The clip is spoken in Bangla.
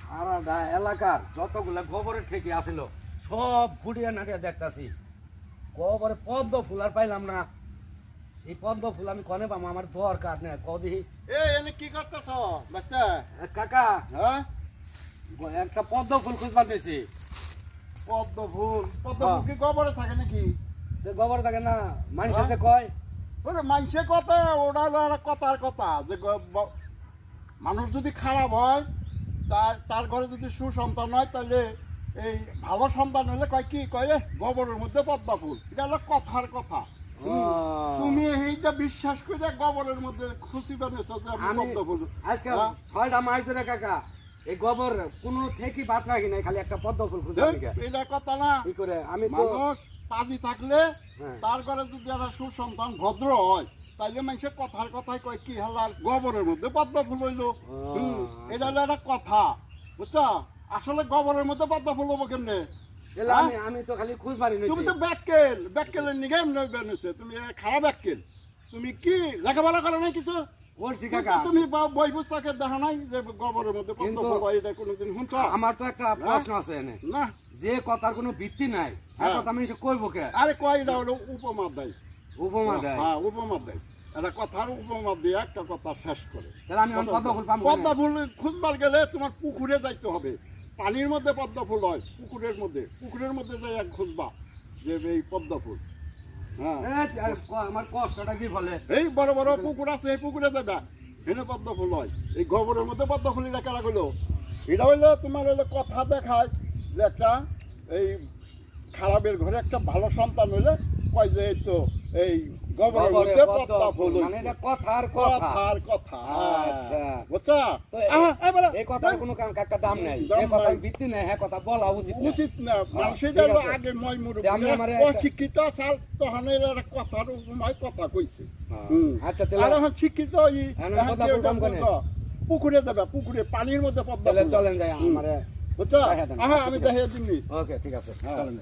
সারাটা এলাকার যতগুলো গোবরের ঠেকি আসিল সব ফুটিয়া নাটিয়া দেখতাছি, গোবরে পদ্ম ফুল আর পাইলাম না। এই পদ্ম ফুল আমি কনে পাবো, আমার দরকার নেই। কদি এনে কি করতেছ বাস্তা? কাকা, হ্যাঁ, একটা পদ্ম ফুল খুঁজবার পেয়েছি। পদ্ম ফুল কি গোবরে থাকে নাকি? গোবর থাকে না, মানুষ আছে কয়। ওরে মানুষের কথা, ওটা হলো একটা কথার কথা যে মানুষ যদি খারাপ হয়, তার ঘরে যদি সুসন্তান হয়, তাহলে এই ভালো সন্তান হলে কয় কি কয়, গোবরের মধ্যে পদ্ম ফুল। এটা হলো কথার কথা। তুমি এইটা বিশ্বাস করে গোবরের মধ্যে খুশি বানিয়েছো যে আমি পদ্ম ফুল। আজকে 6টা মাস ধরে কাকা এই গোবর কোনো ঠেকি বাদ রাখি নাই, খালি একটা পদ্ম ফুল খুঁজে। এটা কথা না, কি করে আমি তো মানুষ পাজি থাকলে হ্যাঁ। তার ঘরে যদি একটা সুসন্তান ভদ্র হয়, তাইলে মানুষের কথার কথায় কয় কি হালার গোবরের মধ্যে পদ্ম ফুল হইলো। এটা হলো একটা কথা, বুঝছো? আসলে গোবরের মধ্যে পদ্ম ফুল হবো কেমনে? আমি তো খালি খুঁজবারই নাই। তুমি তো ব্যাককেলের নিগে এমনি বেরোছে। তুমি খারাপ ব্যাককেল। তুমি কি লেখাপড়া করো নাই কিছু? করছি কাকা। তুমি বই পুস্তকে দেখা নাই যে গোবরের মধ্যে পদ্ম ফুল হয়? এটা কোনোদিন শুনছ? আমার তো একটা প্রশ্ন আছে এনে, না, যে কথার কোনো ভিত্তি নাই, এই কথা আমি কইব কে? আরে কয় এটা হলো উপমা দেয়। উপমা দেয়? হ্যাঁ, উপমা দেয়। একটা কথার উপমা দিয়ে একটা কথা শেষ করে। তাহলে আমি পদ্ম ফুল পাবো? পদ্ম ফুল খুঁজবার গেলে তোমার পুকুরে যাইতে হবে। পানির মধ্যে পদ্ম ফুল হয়, পুকুরের মধ্যে যাই খুঁজবা যে এই পদ্ম ফুল। হ্যাঁ, আমার কষ্টটা কি বলে? এই বড় বড় পুকুর আছে, এই পুকুরে যাবা, এনে পদ্ম ফুল হয়। এই গোবরের মধ্যে পদ্ম ফুল এটা কেনা গেলো। এটা হইলো তোমার হইলো কথা দেখায় যে একটা এই খারাপের ঘরে একটা ভালো সন্তান হইলে কয় যে এই তো এই গোবরের মধ্যে পদ্ম ফুল, মানে এটা কথার কথা। আচ্ছা, বুঝছো? এই কথার কোনো কাকা দাম নাই, যে কথার ভিত্তি নাই, হ্যাঁ কথা বলা উচিত না। মানুষের আগে ময় মুরুব্বি অশিক্ষিত সাল তখন একটা কথার উপমায় কথা কইছে। আচ্ছা, আর এখন শিক্ষিত পুকুরে যাবে, পুকুরে পানির মধ্যে পদ্ম ফুল। চলেন যাই আমারে, বুঝছো? আমি দেখাই দিমনি। ওকে, ঠিক আছে, চলেন।